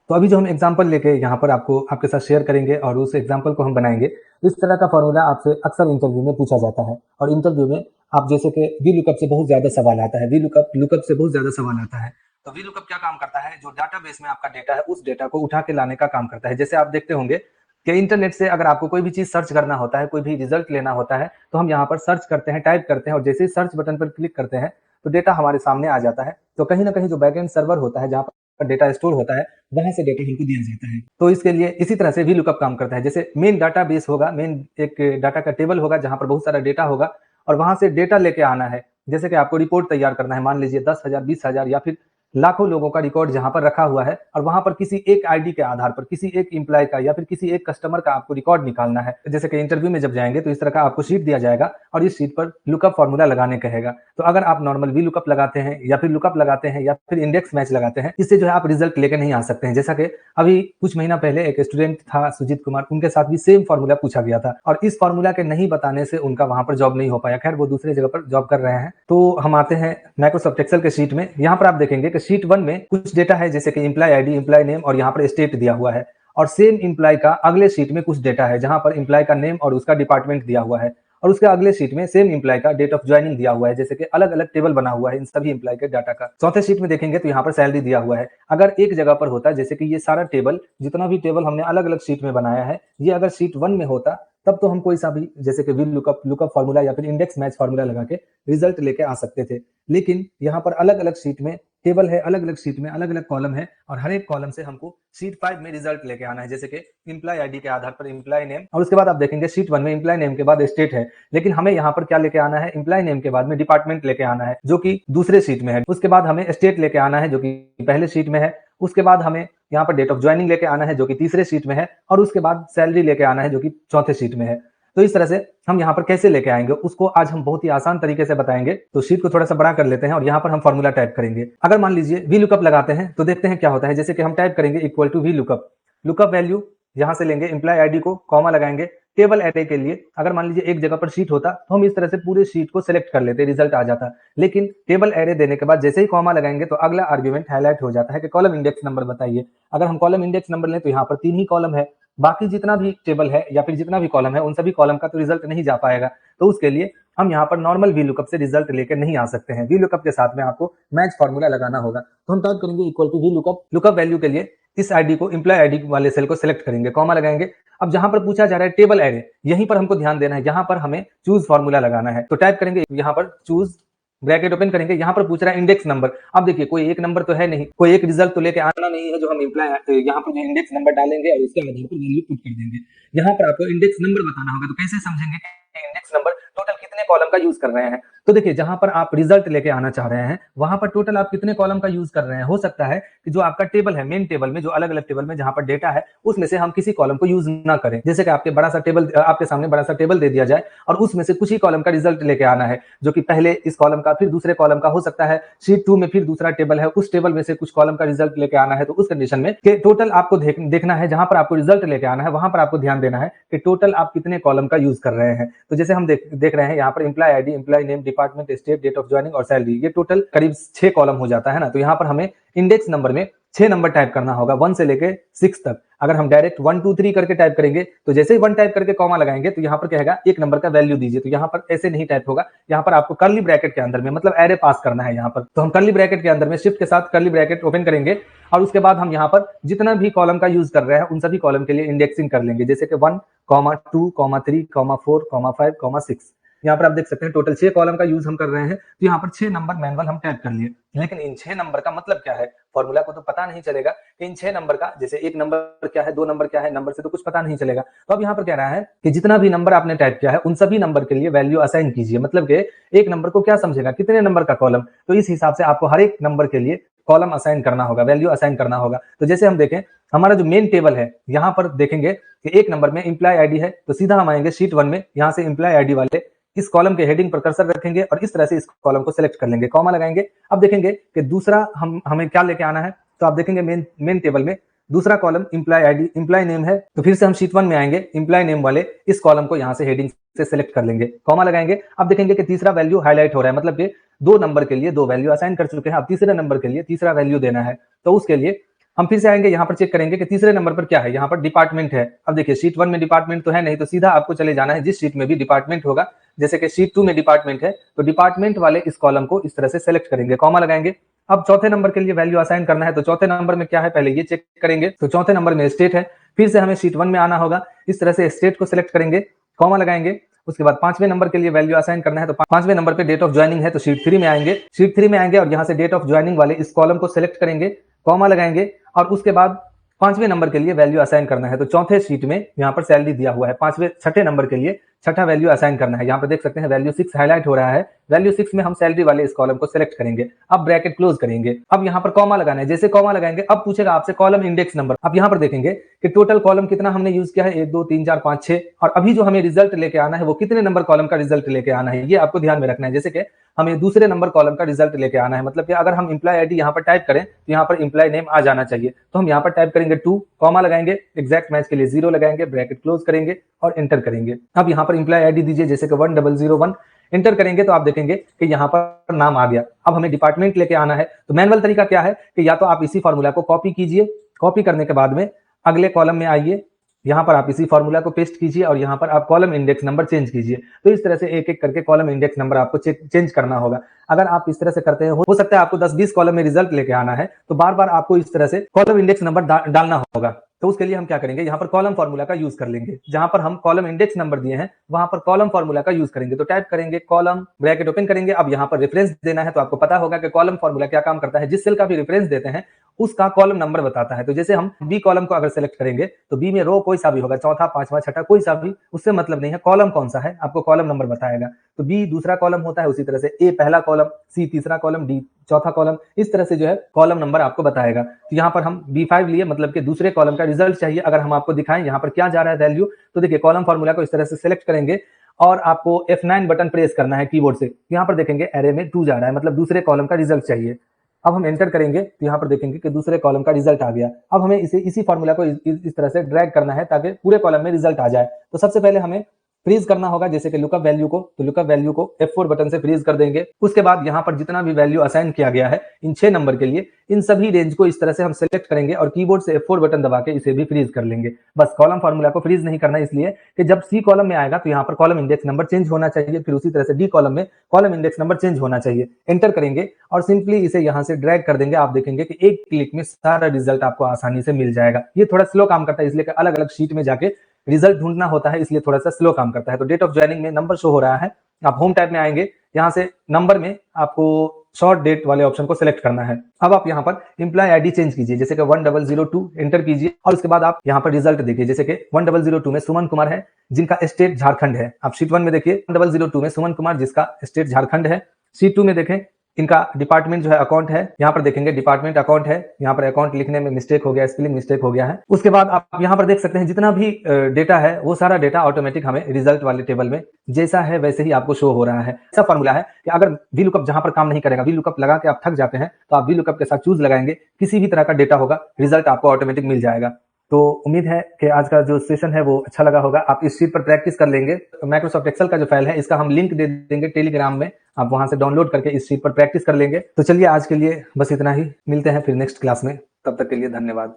तो अभी जो हम एग्जांपल लेके यहाँ पर आपको आपके साथ शेयर करेंगे और उस एग्जांपल को हम बनाएंगे, तो इस तरह का फॉर्मूला आपसे अक्सर इंटरव्यू में पूछा जाता है। और इंटरव्यू में आप जैसे कि वी लुकअप से बहुत ज्यादा सवाल आता है, वी लुकअप लुकअप से बहुत ज्यादा सवाल आता है। तो वी लुकअप क्या काम करता है, जो डाटाबेस में आपका डेटा है उस डेटा को उठा के लाने का काम करता है। जैसे आप देखते होंगे कि इंटरनेट से अगर आपको कोई भी चीज सर्च करना होता है, कोई भी रिजल्ट लेना होता है, तो हम यहाँ पर सर्च करते हैं, टाइप करते हैं, और जैसे ही सर्च बटन पर क्लिक करते हैं तो डेटा हमारे सामने आ जाता है। तो कहीं ना कहीं जो बैकएंड सर्वर होता है, जहाँ पर डेटा स्टोर होता है, वहां से डेटा हमको दिया जाता है। तो इसके लिए इसी तरह से वी लुकअप काम करता है। जैसे मेन डाटा बेस होगा, मेन एक डाटा का टेबल होगा जहां पर बहुत सारा डेटा होगा, और वहां से डेटा लेके आना है। जैसे कि आपको रिपोर्ट तैयार करना है, मान लीजिए 10,000, 20,000 या फिर लाखों लोगों का रिकॉर्ड जहां पर रखा हुआ है, और वहां पर किसी एक आईडी के आधार पर किसी एक इंप्लॉय का या फिर किसी एक कस्टमर का आपको रिकॉर्ड निकालना है। जैसे कि इंटरव्यू में जब जाएंगे तो इस तरह का आपको शीट दिया जाएगा और इस शीट पर लुकअप फॉर्मूला लगाने कहेगा। तो अगर आप नॉर्मल वी लुकअप लगाते हैं या फिर लुकअप लगाते हैं या फिर इंडेक्स मैच लगाते हैं, इससे जो है आप रिजल्ट लेके नहीं आ सकते हैं। जैसा कि अभी कुछ महीना पहले एक स्टूडेंट था सुजीत कुमार, उनके साथ भी सेम फॉर्मूला पूछा गया था, और इस फॉर्मूला के नहीं बताने से उनका वहां पर जॉब नहीं हो पाया। खैर, वो दूसरी जगह पर जॉब कर रहे हैं। तो हम आते हैं माइक्रोसॉफ्ट एक्सेल के शीट में। यहाँ पर आप देखेंगे कि शीट 1 में कुछ डेटा है, जैसे कि एम्प्लॉय आईडी, एम्प्लॉय नेम, और यहाँ पर स्टेट दिया हुआ है। और सेम एम्प्लॉय का अगले शीट में कुछ डेटा है जहां पर एम्प्लॉय का नेम और उसका डिपार्टमेंट दिया हुआ है, और उसके अगले शीट में सेम एम्प्लॉय का डेट ऑफ ज्वाइनिंग दिया हुआ है। जैसे कि अलग अलग टेबल बना हुआ है इन सभी एम्प्लॉय के डाटा का। चौथे शीट में देखेंगे तो यहाँ पर सैलरी दिया हुआ है। अगर एक जगह पर होता, जैसे कि ये सारा टेबल, जितना भी टेबल हमने अलग अलग शीट में बनाया है, ये अगर शीट 1 में होता, तब तो हम कोई सा भी जैसे कि वी लुकअप लुकअप फॉर्मूला या फिर इंडेक्स मैच फॉर्मूला लगा के रिजल्ट लेके आ सकते थे। लेकिन यहाँ पर अलग अलग शीट में टेबल है, अलग अलग शीट में अलग अलग कॉलम है, और हर एक कॉलम से हमको शीट 5 में रिजल्ट लेके आना है। जैसे कि एम्प्लॉय आईडी के आधार पर एम्प्लॉय नेम, और उसके बाद आप देखेंगे शीट 1 में एम्प्लॉय नेम के बाद स्टेट है, लेकिन हमें यहाँ पर क्या लेके आना है, एम्प्लॉय नेम के बाद में डिपार्टमेंट लेके आना है, जो कि दूसरे शीट में है। उसके बाद हमें स्टेट लेके आना है, जो कि पहले शीट में है। उसके बाद हमें यहाँ पर डेट ऑफ ज्वाइनिंग लेके आना है, जो कि तीसरे शीट में है, और उसके बाद सैलरी लेके आना है, जो कि चौथे शीट में है। तो इस तरह से हम यहाँ पर कैसे लेके आएंगे उसको आज हम बहुत ही आसान तरीके से बताएंगे। तो शीट को थोड़ा सा बड़ा कर लेते हैं और यहाँ पर हम फॉर्मूला टाइप करेंगे। अगर मान लीजिए वी लुकअप लगाते हैं तो देखते हैं क्या होता है। जैसे कि हम टाइप करेंगे equal to V lookup, lookup value यहाँ से लेंगे, एम्प्लॉय आईडी को कॉमा लगाएंगे। टेबल एरे के लिए अगर मान लीजिए एक जगह पर शीट होता तो हम इस तरह से पूरे शीट को सिलेक्ट कर लेते, रिजल्ट आ जाता। लेकिन टेबल एरे देने के बाद जैसे ही कॉमा लगाएंगे तो अगला आर्ग्यूमेंट हाईलाइट हो जाता है कि कॉलम इंडेक्स नंबर बताइए। अगर हम कॉलम इंडेक्स नंबर लें तो यहाँ पर 3 ही कॉलम है, बाकी जितना भी टेबल है या फिर जितना भी कॉलम है उन सभी कॉलम का तो रिजल्ट नहीं जा पाएगा। तो उसके लिए हम यहाँ पर नॉर्मल वी लुकअप से रिजल्ट लेकर नहीं आ सकते हैं। वी लुकअप के साथ में आपको मैच फॉर्मूला लगाना होगा। तो हम टाइप करेंगे equal to V lookup, lookup value के लिए इस आईडी को एम्प्लॉय आईडी वाले सेल को सिलेक्ट करेंगे, कॉमा लगाएंगे। अब जहां पर पूछा जा रहा है टेबल एरे, यहीं पर हमको ध्यान देना है, यहाँ पर हमें चूज फॉर्मूला लगाना है। तो टाइप करेंगे यहाँ पर चूज, ब्रैकेट ओपन करेंगे। यहाँ पर पूछ रहा है इंडेक्स नंबर। अब देखिए कोई एक नंबर तो है नहीं, कोई एक रिजल्ट तो लेके आना नहीं है जो हम एम्प्लॉय यहाँ पर जो इंडेक्स नंबर डालेंगे और उसके आधार पर वैल्यू पुट कर देंगे। यहाँ पर आपको इंडेक्स नंबर बताना होगा। तो कैसे समझेंगे कि इंडेक्स नंबर टोटल कितने कॉलम का यूज कर रहे हैं। तो देखिए जहां पर आप रिजल्ट लेके आना चाह रहे हैं वहां पर टोटल आप कितने कॉलम का यूज कर रहे हैं। हो सकता है कि जो आपका टेबल है, मेन टेबल में जो अलग अलग टेबल में जहां पर डेटा है उसमें से हम किसी कॉलम को यूज ना करें। जैसे कि आपके बड़ा सा टेबल, आपके सामने बड़ा सा टेबल दे दिया जाए और उसमें से कुछ ही कॉलम का रिजल्ट लेके आना है, जो कि पहले इस कॉलम का फिर दूसरे कॉलम का हो सकता है। शीट 2 में फिर दूसरा टेबल है, उस टेबल में से कुछ कॉलम का रिजल्ट लेके आना है। तो उस कंडीशन में कि टोटल आपको देखना है, जहां पर आपको रिजल्ट लेके आना है वहां पर आपको ध्यान देना है कि टोटल आप कितने कॉलम का यूज कर रहे हैं। तो जैसे हम देख रहे हैं यहाँ पर employee ID, employee name, department, state, date of joining और सैलरी, ये टोटल करीब 6 कॉलम हो जाता है ना। तो यहाँ पर हमें इंडेक्स नंबर में 6 नंबर टाइप करना होगा, 1 से लेके 6 तक। अगर हम डायरेक्ट 1 2 3 करके टाइप करेंगे तो जैसे ही 1 टाइप करके कॉमा लगाएंगे तो यहाँ पर कहेगा एक नंबर का वैल्यू दीजिए। तो यहाँ पर ऐसे नहीं टाइप होगा, यहाँ पर आपको कर्ली ब्रैकेट के अंदर में मतलब एरे पास करना है यहाँ पर। तो हम कर्ली ब्रैकेट के अंदर में शिफ्ट के साथ कर्ली ब्रैकेट ओपन करेंगे और उसके बाद हम यहाँ पर जितना भी कॉलम का यूज कर रहे हैं उन सभी कॉलम के लिए इंडेक्सिंग कर लेंगे। जैसे कि 1, 2, 3, 4, 5, 6। यहाँ पर आप देख सकते हैं टोटल 6 कॉलम का यूज हम कर रहे हैं। तो यहाँ पर 6 नंबर मैनुअल हम टाइप कर लिए। लेकिन इन 6 नंबर का मतलब क्या है, फॉर्मूला को तो पता नहीं चलेगा कि इन 6 नंबर का, जैसे 1 नंबर क्या है, 2 नंबर क्या है, नंबर से तो कुछ पता नहीं चलेगा। तो अब यहाँ पर कह रहा है कि जितना भी नंबर आपने टाइप किया है उन सभी नंबर के लिए वैल्यू असाइन कीजिए। मतलब कि एक नंबर को क्या समझेगा, कितने नंबर का कॉलम। तो इस हिसाब से आपको हर एक नंबर के लिए कॉलम असाइन करना होगा, वैल्यू असाइन करना होगा। तो जैसे हम देखें हमारा जो मेन टेबल है, यहाँ पर देखेंगे कि 1 नंबर में एम्प्लॉय आईडी है, तो सीधा हम आएंगे शीट 1 में, यहाँ से एम्प्लॉय आईडी वाले इस कॉलम के हेडिंग पर कर्सर रखेंगे और इस तरह से इस कॉलम को सिलेक्ट कर लेंगे, कॉमा लगाएंगे। अब देखेंगे कि दूसरा हमें क्या लेके आना है। तो आप देखेंगे मेन टेबल में दूसरा column employee ID, employee name है, तो फिर से हम शीट 1 में आएंगे, एम्प्लॉय नेम वाले इस कॉलम को यहाँ से हेडिंग से सिलेक्ट कर लेंगे, कॉमा लगाएंगे। अब देखेंगे कि तीसरा वैल्यू हाईलाइट हो रहा है, मतलब कि 2 नंबर के लिए 2 वैल्यू असाइन कर चुके हैं। अब तीसरे नंबर के लिए तीसरा वैल्यू देना है। तो उसके लिए हम फिर से आएंगे, यहाँ पर चेक करेंगे कि तीसरे नंबर पर क्या है। यहाँ पर डिपार्टमेंट है। अब देखिए शीट 1 में डिपार्टमेंट तो है नहीं, तो सीधा आपको चले जाना है जिस शीट में भी डिपार्टमेंट होगा। जैसे कि शीट 2 में डिपार्टमेंट है, तो डिपार्टमेंट वाले इस कॉलम को इस तरह से सेलेक्ट करेंगे, कॉमा लगाएंगे। अब चौथे नंबर के लिए वैल्यू असाइन करना है, तो चौथे नंबर में क्या है पहले ये चेक करेंगे। तो चौथे नंबर में स्टेट है, फिर से हमें शीट 1 में आना होगा, इस तरह से स्टेट को सिलेक्ट करेंगे, कॉमा लगाएंगे। उसके बाद पांचवें नंबर के लिए वैल्यू असाइन करना है, तो पांचवें नंबर पे डेट ऑफ ज्वाइनिंग है, तो शीट 3 में आएंगे। शीट 3 में आएंगे और यहाँ से डेट ऑफ ज्वाइनिंग वाले इस कॉलम को सिलेक्ट करेंगे, कॉमा लगाएंगे और उसके बाद पांचवें नंबर के लिए वैल्यू असाइन करना है। तो चौथे शीट में यहाँ पर सैलरी दिया हुआ है, छठे नंबर के लिए छठा वैल्यू असाइन करना है। यहाँ पर देख सकते हैं वैल्यू 6 हाईलाइट हो रहा है। वैल्यू 6 में हम सैलरी वाले इस कॉलम को सिलेक्ट करेंगे। अब ब्रैकेट क्लोज करेंगे। अब यहाँ पर कॉमा लगाना है, जैसे कॉमा लगाएंगे अब पूछेगा आपसे कॉलम इंडेक्स नंबर। अब यहाँ पर देखेंगे कि टोटल कॉलम कितना हमने यूज किया है, 1 2 3 4 5 6, और अभी जो हमें रिजल्ट लेके आना है वो कितने नंबर कॉलम का रिजल्ट लेके आना है, ये आपको ध्यान में रखना है। जैसे कि हमें दूसरे नंबर कॉलम का रिजल्ट लेके आना है, मतलब कि अगर हम एम्प्लॉय आईडी यहाँ पर टाइप करें तो यहाँ पर एम्प्लॉय नेम आ जाना चाहिए। तो हम यहाँ पर टाइप करेंगे 2, कॉमा लगाएंगे, एग्जैक्ट मैच के लिए 0 लगाएंगे, ब्रैकेट क्लोज करेंगे और एंटर करेंगे। अब यहाँ पर एम्प्लॉय आईडी दीजिए, जैसे कि 1001, एंटर करेंगे तो आप देखेंगे कि यहाँ पर नाम आ गया। अब हमें डिपार्टमेंट लेके आना है, तो मैनुअल तरीका क्या है कि या तो आप इसी फॉर्मूला को कॉपी कीजिए, कॉपी करने के बाद में अगले कॉलम में आइए, यहाँ पर आप इसी फॉर्मूला को पेस्ट कीजिए और यहाँ पर आप कॉलम इंडेक्स नंबर चेंज कीजिए। तो इस तरह से एक एक करके कॉलम इंडेक्स नंबर आपको चेंज करना होगा। अगर आप इस तरह से करते हैं, हो सकता है आपको 10-20 कॉलम में रिजल्ट लेके आना है, तो बार बार आपको इस तरह से कॉलम इंडेक्स नंबर डालना होगा। तो उसके लिए हम क्या करेंगे, यहाँ पर कॉलम फॉर्मूला का यूज कर लेंगे। जहां पर हम कॉलम इंडेक्स नंबर दिए हैं वहां पर कॉलम फॉर्मूला का यूज करेंगे। तो टाइप करेंगे कॉलम, ब्रैकेट ओपन करेंगे। अब यहाँ पर रेफरेंस देना है, तो आपको पता होगा कि कॉलम फॉर्मूला क्या काम करता है, जिस सेल का भी रेफरेंस देते हैं उसका कॉलम नंबर बताता है। तो जैसे हम बी कॉलम को अगर सेलेक्ट करेंगे तो बी में रो कोई सा भी होगा, चौथा पांचवा छठा कोई सा भी, उससे मतलब नहीं है, कॉलम कौन सा है आपको कॉलम नंबर बताएगा। तो बी दूसरा कॉलम होता है, उसी तरह से ए पहला कॉलम, सी तीसरा कॉलम, डी चौथा कॉलम, इस तरह से जो है कॉलम नंबर आपको बताएगा। तो यहाँ पर हम B5 लिए, मतलब कि दूसरे कॉलम का रिजल्ट चाहिए। अगर हम आपको दिखाएं यहाँ पर क्या जा रहा है वैल्यू, तो देखिए कॉलम फॉर्मूला को इस तरह से सिलेक्ट करेंगे और आपको F9 बटन प्रेस करना है कीबोर्ड से। यहाँ पर देखेंगे एरे में 2 जा रहा है, मतलब दूसरे कॉलम का रिजल्ट चाहिए। अब हम एंटर करेंगे तो यहाँ पर देखेंगे कि दूसरे कॉलम का रिजल्ट आ गया। अब हमें इसी फॉर्मूला को इस तरह से ड्रैग करना है ताकि पूरे कॉलम में रिजल्ट आ जाए। तो सबसे पहले हमें फ्रीज करना होगा, जैसे कि लुकअप वैल्यू को, तो लुकअप वैल्यू को F4 बटन से फ्रीज कर देंगे। उसके बाद यहाँ पर जितना भी वैल्यू असाइन किया गया है इन 6 नंबर के लिए, इन सभी रेंज को इस तरह से हम सेलेक्ट करेंगे और कीबोर्ड से F4 बटन दबा के इसे भी फ्रीज कर लेंगे। बस कॉलम फॉर्मूला को फ्रीज नहीं करना, इसलिए कि जब सी कॉलम में आएगा तो यहाँ पर कॉलम इंडेक्स नंबर चेंज होना चाहिए, फिर उसी तरह से डी कॉलम में कॉलम इंडेक्स नंबर चेंज होना चाहिए। एंटर करेंगे और सिंपली इसे यहाँ से ड्रैग कर देंगे। आप देखेंगे कि एक क्लिक में सारा रिजल्ट आपको आसानी से मिल जाएगा। ये थोड़ा स्लो काम करता है, इसलिए अलग अलग शीट में जाके रिजल्ट ढूंढना होता है, इसलिए थोड़ा सा स्लो काम करता है। तो डेट ऑफ ज्वाइनिंग में नंबर शो हो रहा है। आप होम टैब में आएंगे, यहाँ से नंबर में आपको शॉर्ट डेट वाले ऑप्शन को सिलेक्ट करना है। अब आप यहाँ पर एम्प्लॉय आईडी चेंज कीजिए, जैसे कि 1002 एंटर कीजिए और उसके बाद आप यहाँ पर रिजल्ट देखिए, जैसे कि 1002 में सुमन कुमार है जिनका स्टेट झारखंड है। आप शीट 1 में देखिए 1002 में सुमन कुमार जिसका स्टेट झारखंड है। शीट 2 में देखें इनका डिपार्टमेंट जो है अकाउंट है, यहाँ पर देखेंगे डिपार्टमेंट अकाउंट है, यहाँ पर अकाउंट लिखने में मिस्टेक हो गया, स्पेलिंग मिस्टेक हो गया है। उसके बाद आप यहाँ पर देख सकते हैं जितना भी डेटा है वो सारा डेटा ऑटोमेटिक हमें रिजल्ट वाले टेबल में जैसा है वैसे ही आपको शो हो रहा है। ऐसा फॉर्मूला है कि अगर वी लुकअप जहां पर काम नहीं करेगा, वी लुकअप लगा के आप थक जाते हैं, तो आप वी लुकअप के साथ चूज लगाएंगे, किसी भी तरह का डेटा होगा रिजल्ट आपको ऑटोमेटिक मिल जाएगा। तो उम्मीद है कि आज का जो सेशन है वो अच्छा लगा होगा। आप इस शीट पर प्रैक्टिस कर लेंगे। माइक्रोसॉफ्ट एक्सेल का जो फाइल है इसका हम लिंक दे देंगे टेलीग्राम में, आप वहां से डाउनलोड करके इस शीट पर प्रैक्टिस कर लेंगे। तो चलिए आज के लिए बस इतना ही, मिलते हैं फिर नेक्स्ट क्लास में, तब तक के लिए धन्यवाद।